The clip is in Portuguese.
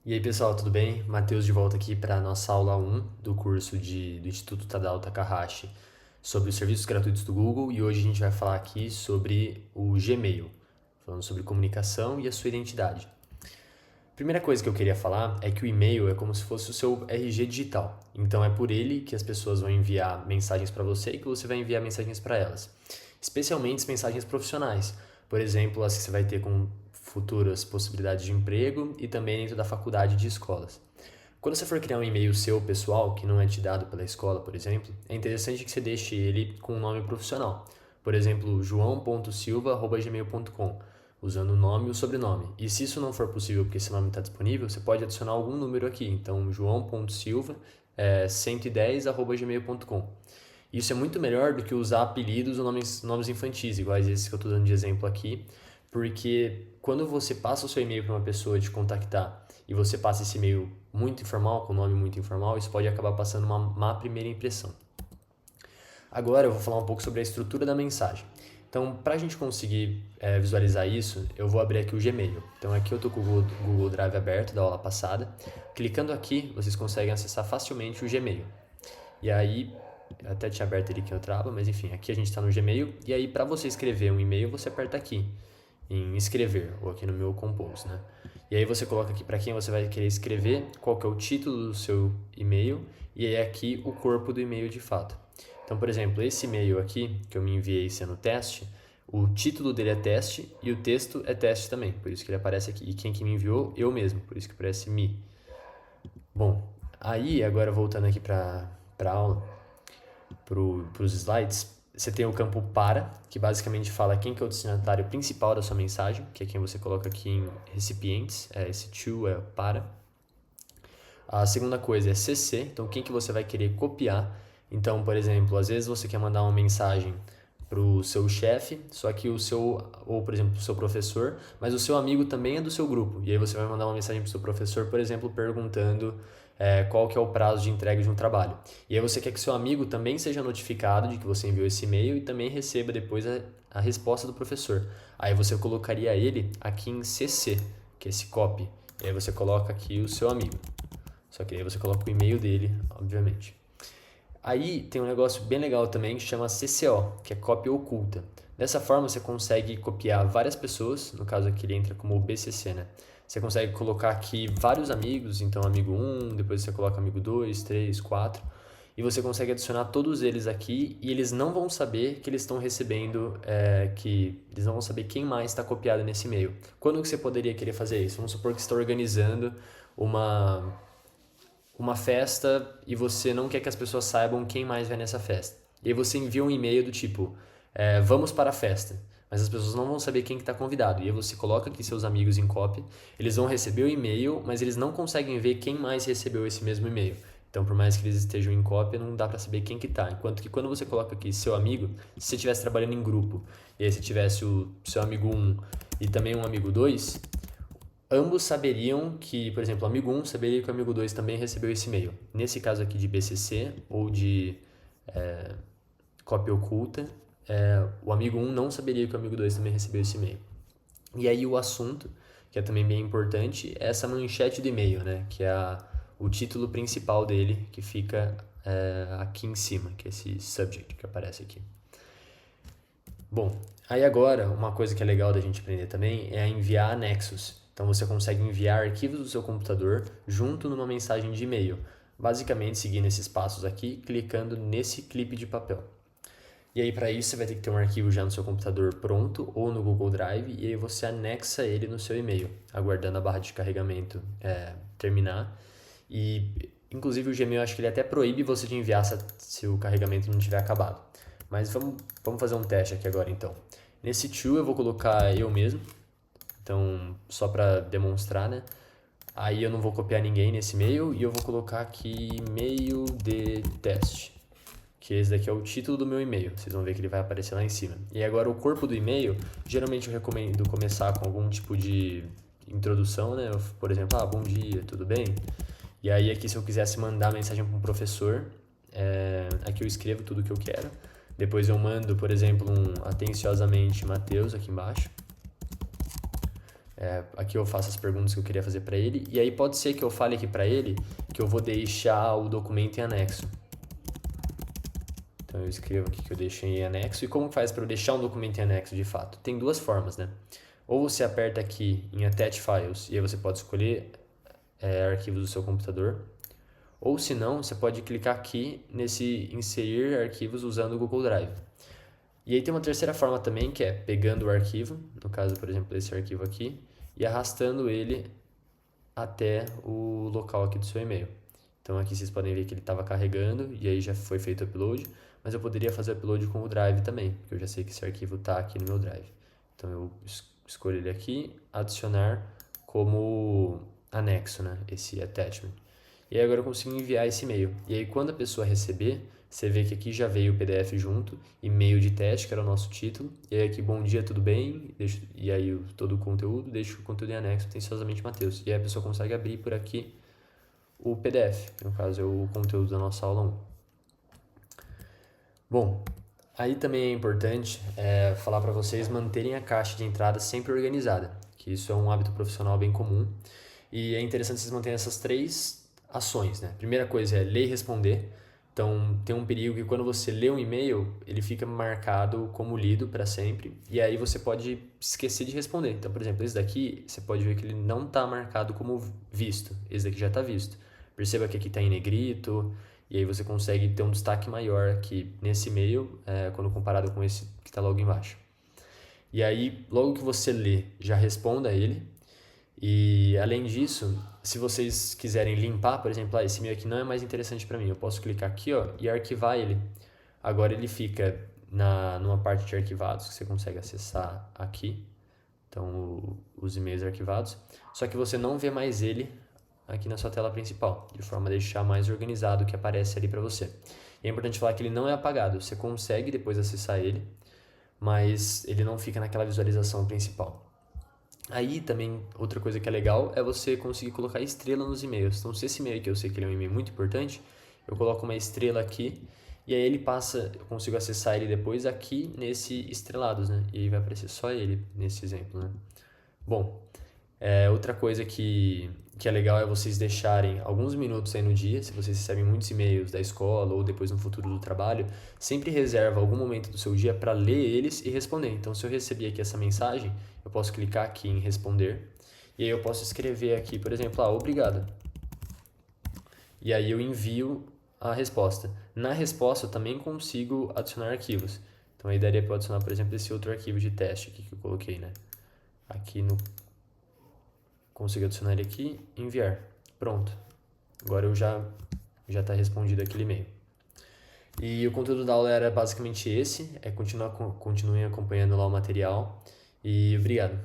E aí pessoal, tudo bem? Matheus de volta aqui para a nossa aula 1 do curso do Instituto Tadao Takahashi sobre os serviços gratuitos do Google, e hoje a gente vai falar aqui sobre o Gmail, falando sobre comunicação e a sua identidade. Primeira coisa que eu queria falar é que o e-mail é como se fosse o seu RG digital, então é por ele que as pessoas vão enviar mensagens para você e que você vai enviar mensagens para elas, especialmente as mensagens profissionais, por exemplo, as que você vai ter com futuras possibilidades de emprego e também dentro da faculdade de escolas. Quando você for criar um e-mail seu pessoal, que não é te dado pela escola, por exemplo, é interessante que você deixe ele com um nome profissional. Por exemplo, joão.silva@gmail.com, usando o nome e o sobrenome. E se isso não for possível porque esse nome está disponível, você pode adicionar algum número aqui. Então, joão.silva 110@gmail.com. Isso é muito melhor do que usar apelidos ou nomes infantis, iguais esses que eu estou dando de exemplo aqui, porque quando você passa o seu e-mail para uma pessoa te contactar e você passa esse e-mail muito informal, com nome muito informal, isso pode acabar passando uma má primeira impressão. Agora eu vou falar um pouco sobre a estrutura da mensagem. Então, para a gente conseguir visualizar isso, eu vou abrir aqui o Gmail. Então, aqui eu estou com o Google Drive aberto da aula passada. Clicando aqui, vocês conseguem acessar facilmente o Gmail. E aí, eu até tinha aberto ele aqui em outra aba, mas enfim, aqui a gente está no Gmail. E aí, para você escrever um e-mail, você aperta aqui em escrever, ou aqui no meu Compose, né? E aí você coloca aqui para quem você vai querer escrever, qual que é o título do seu e-mail, e aí aqui o corpo do e-mail de fato. Então, por exemplo, esse e-mail aqui, que eu me enviei sendo teste, o título dele é teste e o texto é teste também, por isso que ele aparece aqui. E quem que me enviou? Eu mesmo, por isso que aparece me. Bom, aí agora voltando aqui para a aula, para os slides, você tem o campo para, que basicamente fala quem que é o destinatário principal da sua mensagem, que é quem você coloca aqui em recipientes, esse to é para. A segunda coisa é CC, então quem que você vai querer copiar. Então, por exemplo, às vezes você quer mandar uma mensagem para o seu chefe, só que ou por exemplo, para o seu professor, mas o seu amigo também é do seu grupo. E aí você vai mandar uma mensagem para o seu professor, por exemplo, perguntando qual que é o prazo de entrega de um trabalho. E aí você quer que seu amigo também seja notificado de que você enviou esse e-mail e também receba depois a resposta do professor. Aí você colocaria ele aqui em CC, que é esse copy. E aí você coloca aqui o seu amigo. Só que aí você coloca o e-mail dele, obviamente. Aí tem um negócio bem legal também que chama CCO, que é cópia oculta. Dessa forma você consegue copiar várias pessoas, no caso aqui ele entra como BCC, né? Você consegue colocar aqui vários amigos, então amigo 1, depois você coloca amigo 2, 3, 4, e você consegue adicionar todos eles aqui e eles não vão saber que eles estão recebendo, que eles não vão saber quem mais está copiado nesse e-mail. Quando que você poderia querer fazer isso? Vamos supor que você está organizando uma festa e você não quer que as pessoas saibam quem mais vai nessa festa. E aí você envia um e-mail do tipo, vamos para a festa, mas as pessoas não vão saber quem está convidado. E aí você coloca aqui seus amigos em cópia, eles vão receber o e-mail, mas eles não conseguem ver quem mais recebeu esse mesmo e-mail. Então, por mais que eles estejam em cópia, não dá para saber quem que tá. Enquanto que quando você coloca aqui seu amigo, se você estivesse trabalhando em grupo, e aí se tivesse o seu amigo 1 e também um amigo 2, ambos saberiam que, por exemplo, o amigo 1 saberia que o amigo 2 também recebeu esse e-mail. Nesse caso aqui de BCC ou de cópia oculta, o amigo 1 não saberia que o amigo 2 também recebeu esse e-mail. E aí o assunto, que é também bem importante, é essa manchete do e-mail, né? Que é o título principal dele, que fica aqui em cima, que é esse subject que aparece aqui. Bom, aí agora, uma coisa que é legal da gente aprender também é enviar anexos. Então você consegue enviar arquivos do seu computador junto numa mensagem de e-mail, basicamente seguindo esses passos aqui, clicando nesse clipe de papel. E aí para isso você vai ter que ter um arquivo já no seu computador pronto ou no Google Drive e aí você anexa ele no seu e-mail, aguardando a barra de carregamento terminar. E inclusive o Gmail acho que ele até proíbe você de enviar se o carregamento não tiver acabado. Mas vamos fazer um teste aqui agora então. Nesse to eu vou colocar eu mesmo. Então, só para demonstrar, né? Aí eu não vou copiar ninguém nesse e-mail e eu vou colocar aqui e-mail de teste, que esse daqui é o título do meu e-mail. Vocês vão ver que ele vai aparecer lá em cima. E agora o corpo do e-mail, geralmente eu recomendo começar com algum tipo de introdução, né? Por exemplo, bom dia, tudo bem? E aí aqui se eu quisesse mandar mensagem para um professor, aqui eu escrevo tudo o que eu quero. Depois eu mando, por exemplo, atenciosamente Matheus aqui embaixo. Aqui eu faço as perguntas que eu queria fazer para ele. E aí pode ser que eu fale aqui para ele que eu vou deixar o documento em anexo. Então eu escrevo aqui que eu deixo em anexo. E como faz para eu deixar um documento em anexo de fato? Tem duas formas, né? Ou você aperta aqui em Attach Files e aí você pode escolher arquivos do seu computador. Ou se não, você pode clicar aqui nesse inserir arquivos usando o Google Drive. E aí tem uma terceira forma também, que é pegando o arquivo, no caso, por exemplo, esse arquivo aqui, e arrastando ele até o local aqui do seu e-mail. Então aqui vocês podem ver que ele estava carregando e aí já foi feito o upload, mas eu poderia fazer o upload com o Drive também, porque eu já sei que esse arquivo está aqui no meu Drive. Então eu escolho ele aqui, adicionar como anexo, né, esse attachment. E aí agora eu consigo enviar esse e-mail. E aí quando a pessoa receber, você vê que aqui já veio o PDF junto, e-mail de teste, que era o nosso título. E aí aqui, bom dia, tudo bem? E aí todo o conteúdo, deixo o conteúdo em anexo, atenciosamente Matheus. E aí a pessoa consegue abrir por aqui o PDF, no caso é o conteúdo da nossa aula 1. Bom, aí também é importante falar para vocês manterem a caixa de entrada sempre organizada, que isso é um hábito profissional bem comum. E é interessante vocês manterem essas 3 ações, né? Primeira coisa é ler e responder. Então, tem um perigo que quando você lê um e-mail, ele fica marcado como lido para sempre, e aí você pode esquecer de responder. Então, por exemplo, esse daqui, você pode ver que ele não está marcado como visto. Esse daqui já está visto. Perceba que aqui está em negrito, e aí você consegue ter um destaque maior aqui nesse e-mail, quando comparado com esse que está logo embaixo. E aí, logo que você lê, já responda ele. E além disso, se vocês quiserem limpar, por exemplo, esse e-mail aqui não é mais interessante para mim, eu posso clicar aqui e arquivar ele. Agora ele fica numa parte de arquivados que você consegue acessar aqui, então os e-mails arquivados, só que você não vê mais ele aqui na sua tela principal, de forma a deixar mais organizado o que aparece ali para você. E é importante falar que ele não é apagado, você consegue depois acessar ele, mas ele não fica naquela visualização principal. Aí também, outra coisa que é legal é você conseguir colocar estrela nos e-mails. Então, se esse e-mail aqui eu sei que ele é um e-mail muito importante, eu coloco uma estrela aqui e aí ele passa, eu consigo acessar ele depois aqui nesse estrelados, né? E aí vai aparecer só ele nesse exemplo, né? Bom, outra coisa que é legal é vocês deixarem alguns minutos aí no dia, se vocês recebem muitos e-mails da escola ou depois no futuro do trabalho, sempre reserva algum momento do seu dia para ler eles e responder. Então, se eu recebi aqui essa mensagem, eu posso clicar aqui em responder e aí eu posso escrever aqui, por exemplo, obrigado. E aí eu envio a resposta. Na resposta eu também consigo adicionar arquivos. Então aí daria para eu adicionar, por exemplo, esse outro arquivo de teste aqui que eu coloquei, né? Aqui no... Consigo adicionar ele aqui e enviar. Pronto. Agora eu já está respondido aquele e-mail. E o conteúdo da aula era basicamente esse. Continuem acompanhando lá o material. E obrigado.